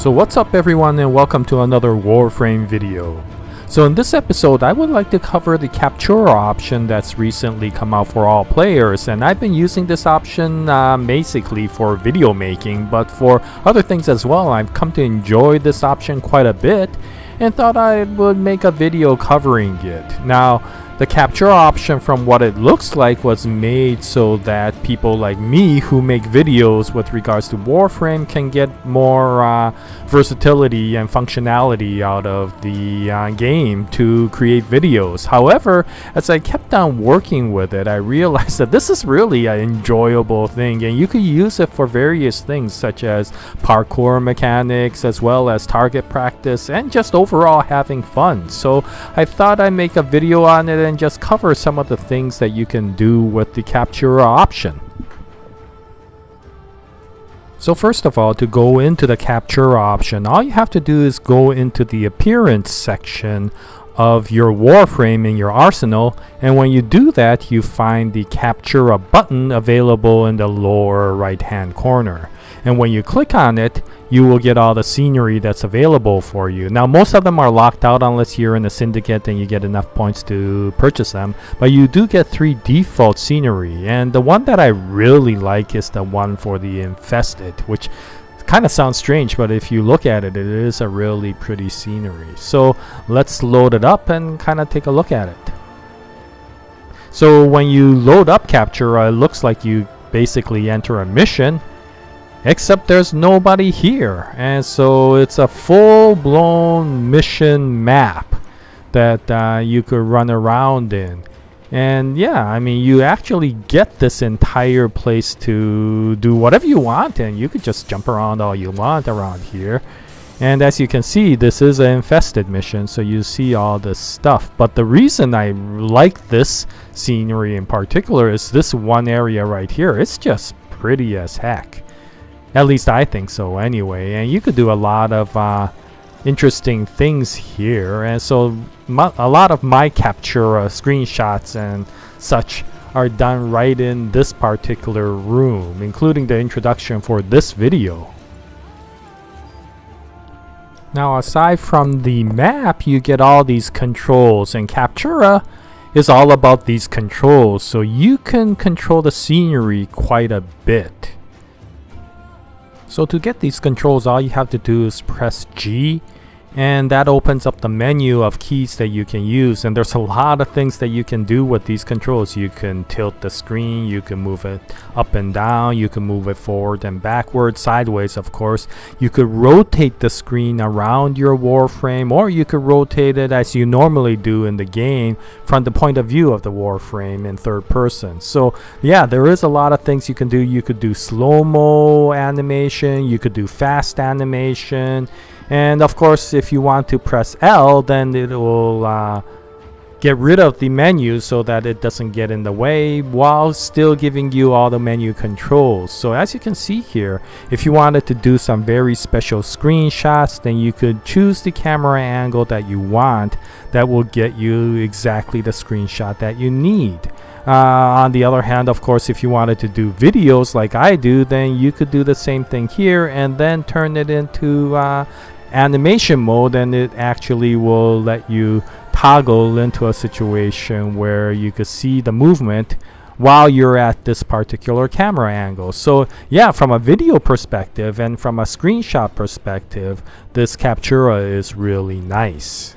So what's up everyone, and welcome to another Warframe video. So in this episode I would like to cover the Captura option that's recently come out for all players, and I've been using this option basically for video making, but for other things as well. I've come to enjoy this option quite a bit and thought I would make a video covering it. Now, the Captura option, from what it looks like, was made so that people like me who make videos with regards to Warframe can get more versatility and functionality out of the game to create videos. However, as I kept on working with it, I realized that this is really an enjoyable thing, and you could use it for various things such as parkour mechanics, as well as target practice, and just overall having fun. So I thought I'd make a video on it and just cover some of the things that you can do with the Captura option. So first of all, to go into the Captura option, all you have to do is go into the appearance section of your Warframe in your arsenal, and when you do that, you find the Captura button available in the lower right hand corner. And when you click on it, you will get all the scenery that's available for you. Now, most of them are locked out unless you're in a syndicate and you get enough points to purchase them, but you do get 3 default scenery, and the one that I really like is the one for the Infested, which kind of sounds strange, but if you look at it, it is a really pretty scenery. So let's load it up and kind of take a look at it. So when you load up Captura, it looks like you basically enter a mission, except there's nobody here, and so it's a full-blown mission map that you could run around in. And yeah, I mean, you actually get this entire place to do whatever you want, and you could just jump around all you want around here. And as you can see, this is an infested mission, so you see all this stuff. But the reason I like this scenery in particular is this one area right here. It's just pretty as heck. At least I think so anyway. And you could do a lot of interesting things here. And so a lot of my Captura screenshots and such are done right in this particular room, including the introduction for this video. Now, aside from the map, you get all these controls, and Captura is all about these controls, so you can control the scenery quite a bit. So to get these controls, all you have to do is press G, and that opens up the menu of keys that you can use. And there's a lot of things that you can do with these controls. You can tilt the screen, you can move it up and down, you can move it forward and backward, sideways of course. You could rotate the screen around your Warframe, or you could rotate it as you normally do in the game from the point of view of the Warframe in third person. So yeah, there is a lot of things you can do. You could do slow-mo animation, you could do fast animation, and of course, if you want to press L, then it will get rid of the menu so that it doesn't get in the way while still giving you all the menu controls. So as you can see here, if you wanted to do some very special screenshots, then you could choose the camera angle that you want. That will get you exactly the screenshot that you need. On the other hand, of course, if you wanted to do videos like I do, then you could do the same thing here and then turn it into animation mode, and it actually will let you toggle into a situation where you could see the movement while you're at this particular camera angle. So yeah, from a video perspective and from a screenshot perspective, this Captura is really nice.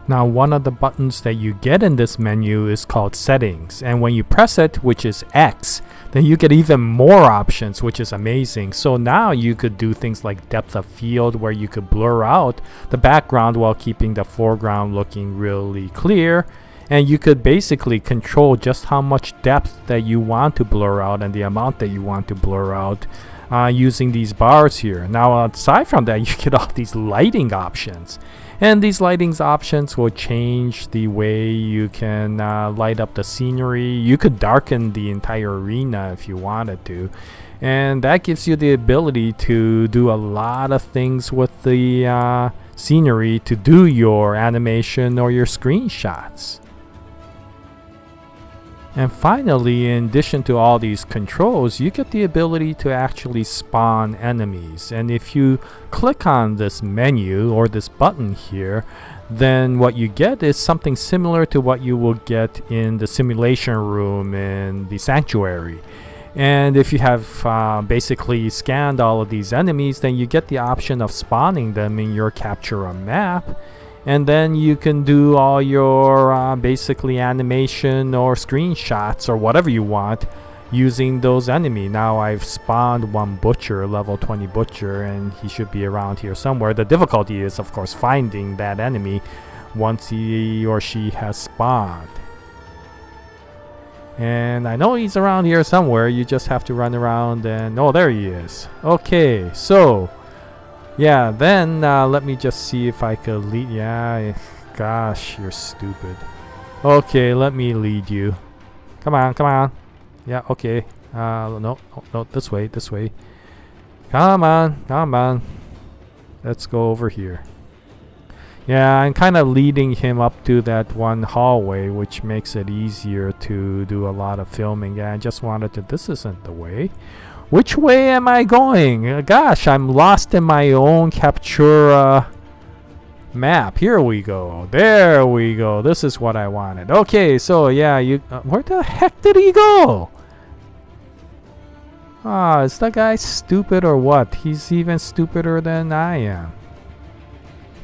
Now, one of the buttons that you get in this menu is called Settings, and when you press it, which is X, then you get even more options, which is amazing. So now you could do things like depth of field, where you could blur out the background while keeping the foreground looking really clear, and you could basically control just how much depth that you want to blur out and the amount that you want to blur out using these bars here. Now, aside from that, you get all these lighting options. And these lighting options will change the way you can light up the scenery. You could darken the entire arena if you wanted to. And that gives you the ability to do a lot of things with the scenery to do your animation or your screenshots. And finally, in addition to all these controls, you get the ability to actually spawn enemies. And if you click on this menu or this button here, then what you get is something similar to what you will get in the simulation room in the sanctuary. And if you have basically scanned all of these enemies, then you get the option of spawning them in your Captura map. And then you can do all your basically animation or screenshots or whatever you want using those enemies. Now I've spawned one butcher, level 20 butcher, and he should be around here somewhere. The difficulty is, of course, finding that enemy once he or she has spawned. And I know he's around here somewhere. You just have to run around and... oh, there he is. Okay, so... yeah, then let me just see if I could lead... yeah, gosh, you're stupid. Okay, let me lead you. Come on, come on. Yeah, okay. No, this way, this way. Come on, come on. Let's go over here. Yeah, I'm kind of leading him up to that one hallway, which makes it easier to do a lot of filming. Yeah, I just wanted to... this isn't the way. Which way am I going? Gosh, I'm lost in my own Captura map. Here we go. There we go. This is what I wanted. Okay, so yeah, you... where the heck did he go? Ah, is that guy stupid or what? He's even stupider than I am.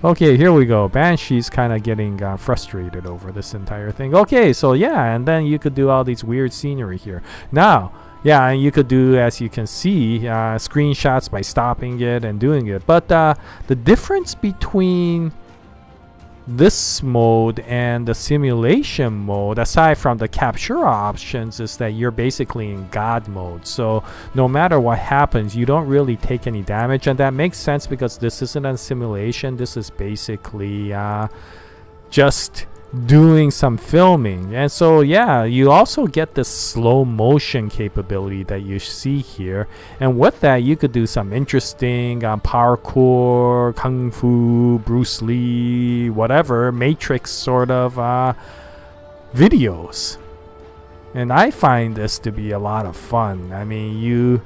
Okay, here we go. Banshee's kind of getting frustrated over this entire thing. Okay, so yeah, and then you could do all these weird scenery here. Now... yeah, and you could do, as you can see, screenshots by stopping it and doing it. But the difference between this mode and the simulation mode, aside from the Captura options, is that you're basically in God mode. So no matter what happens, you don't really take any damage. And that makes sense because this isn't a simulation. This is basically just... doing some filming. And so yeah, you also get this slow motion capability that you see here, and with that you could do some interesting parkour, kung fu, Bruce Lee, whatever, Matrix sort of videos. And I find this to be a lot of fun. I mean, you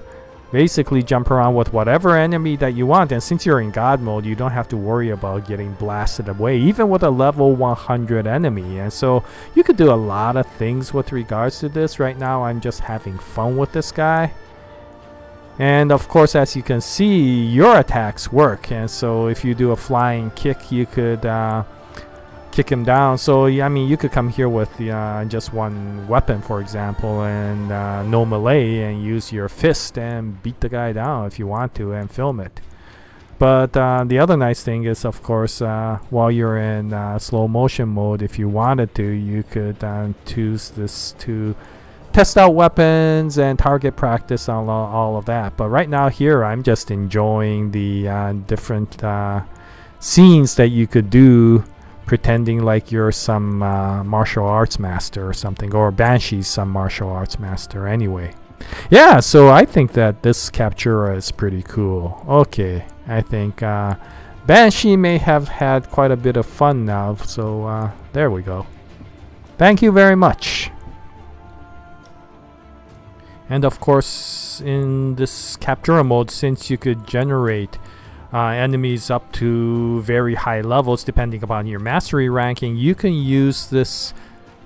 basically jump around with whatever enemy that you want, and since you're in God mode, you don't have to worry about getting blasted away, even with a level 100 enemy. And so you could do a lot of things with regards to this. Right now I'm just having fun with this guy, and of course, as you can see, your attacks work. And so if you do a flying kick, you could kick him down. So I mean, you could come here with just one weapon, for example, and no melee, and use your fist and beat the guy down if you want to and film it. But the other nice thing is, of course, while you're in slow motion mode, if you wanted to, you could choose this to test out weapons and target practice on all of that. But right now here, I'm just enjoying the different scenes that you could do, pretending like you're some martial arts master or something, or Banshee's some martial arts master anyway. Yeah, so I think that this Captura is pretty cool. Okay, I think Banshee may have had quite a bit of fun now, so there we go. Thank you very much. And of course, in this Captura mode, since you could generate enemies up to very high levels depending upon your mastery ranking, you can use this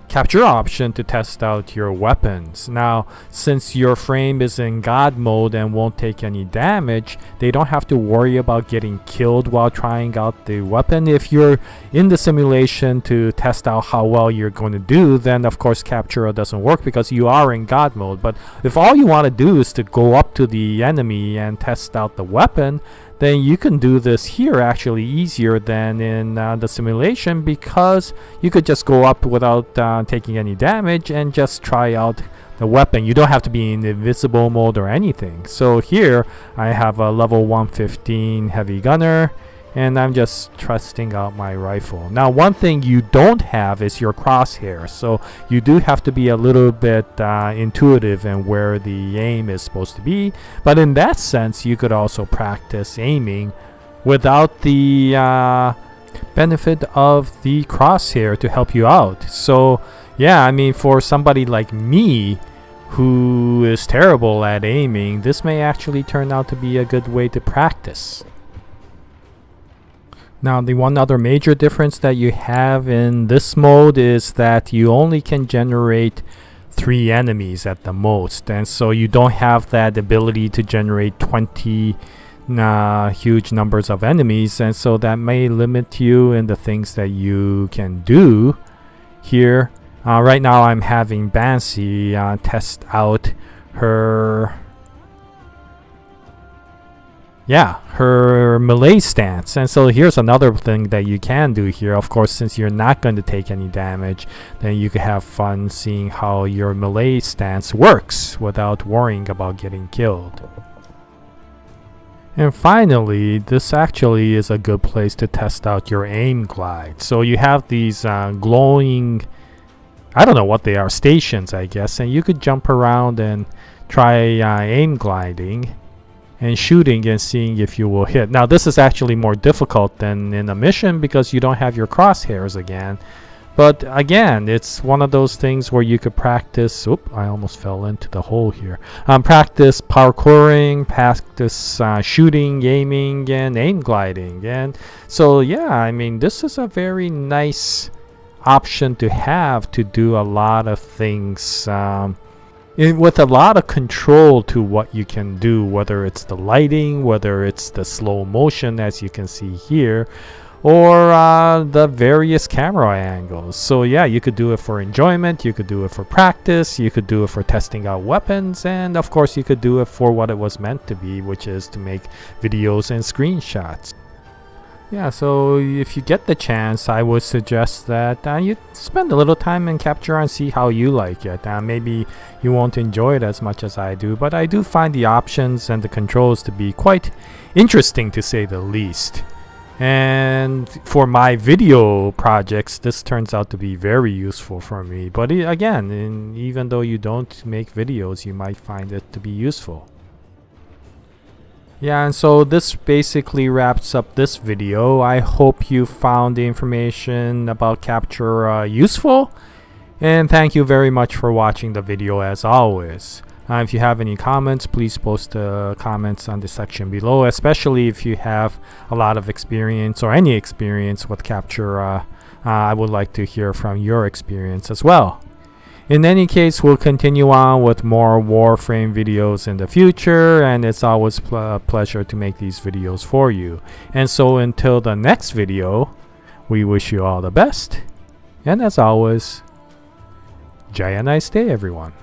Captura option to test out your weapons. Now, since your frame is in God mode and won't take any damage, they don't have to worry about getting killed while trying out the weapon. If you're in the simulation to test out how well you're going to do, then of course Captura doesn't work because you are in God mode. But if all you want to do is to go up to the enemy and test out the weapon, then you can do this here actually easier than in the simulation, because you could just go up without taking any damage and just try out the weapon. You don't have to be in invisible mode or anything. So here I have a level 115 heavy gunner, and I'm just testing out my rifle. Now, one thing you don't have is your crosshair, so you do have to be a little bit intuitive in where the aim is supposed to be. But in that sense, you could also practice aiming without the benefit of the crosshair to help you out. So yeah, I mean, for somebody like me who is terrible at aiming, this may actually turn out to be a good way to practice. Now, the one other major difference that you have in this mode is that you only can generate 3 enemies at the most, and so you don't have that ability to generate 20 huge numbers of enemies, and so that may limit you in the things that you can do here. Right now I'm having Banshee test out her melee stance, and so here's another thing that you can do here. Of course, since you're not going to take any damage, then you can have fun seeing how your melee stance works without worrying about getting killed. And finally, this actually is a good place to test out your aim glide. So you have these glowing, I don't know what they are, stations I guess, and you could jump around and try aim gliding and shooting and seeing if you will hit. Now this is actually more difficult than in a mission because you don't have your crosshairs again. But again, it's one of those things where you could practice. Oop, I almost fell into the hole here. Practice parkouring, practice shooting, aiming, and aim gliding. And so yeah, I mean, this is a very nice option to have to do a lot of things with a lot of control to what you can do, whether it's the lighting, whether it's the slow motion as you can see here, or the various camera angles. So yeah, you could do it for enjoyment, you could do it for practice, you could do it for testing out weapons, and of course you could do it for what it was meant to be, which is to make videos and screenshots. Yeah, so if you get the chance, I would suggest that you spend a little time in Captura and see how you like it. Maybe you won't enjoy it as much as I do, but I do find the options and the controls to be quite interesting, to say the least. And for my video projects, this turns out to be very useful for me. But again, even though you don't make videos, you might find it to be useful. Yeah, and so this basically wraps up this video. I hope you found the information about Captura useful, and thank you very much for watching the video as always. If you have any comments, please post the comments on the section below, especially if you have a lot of experience or any experience with Captura. I would like to hear from your experience as well. In any case, we'll continue on with more Warframe videos in the future, and it's always a pleasure to make these videos for you. And so until the next video, we wish you all the best, and as always, Jaya, nice day everyone.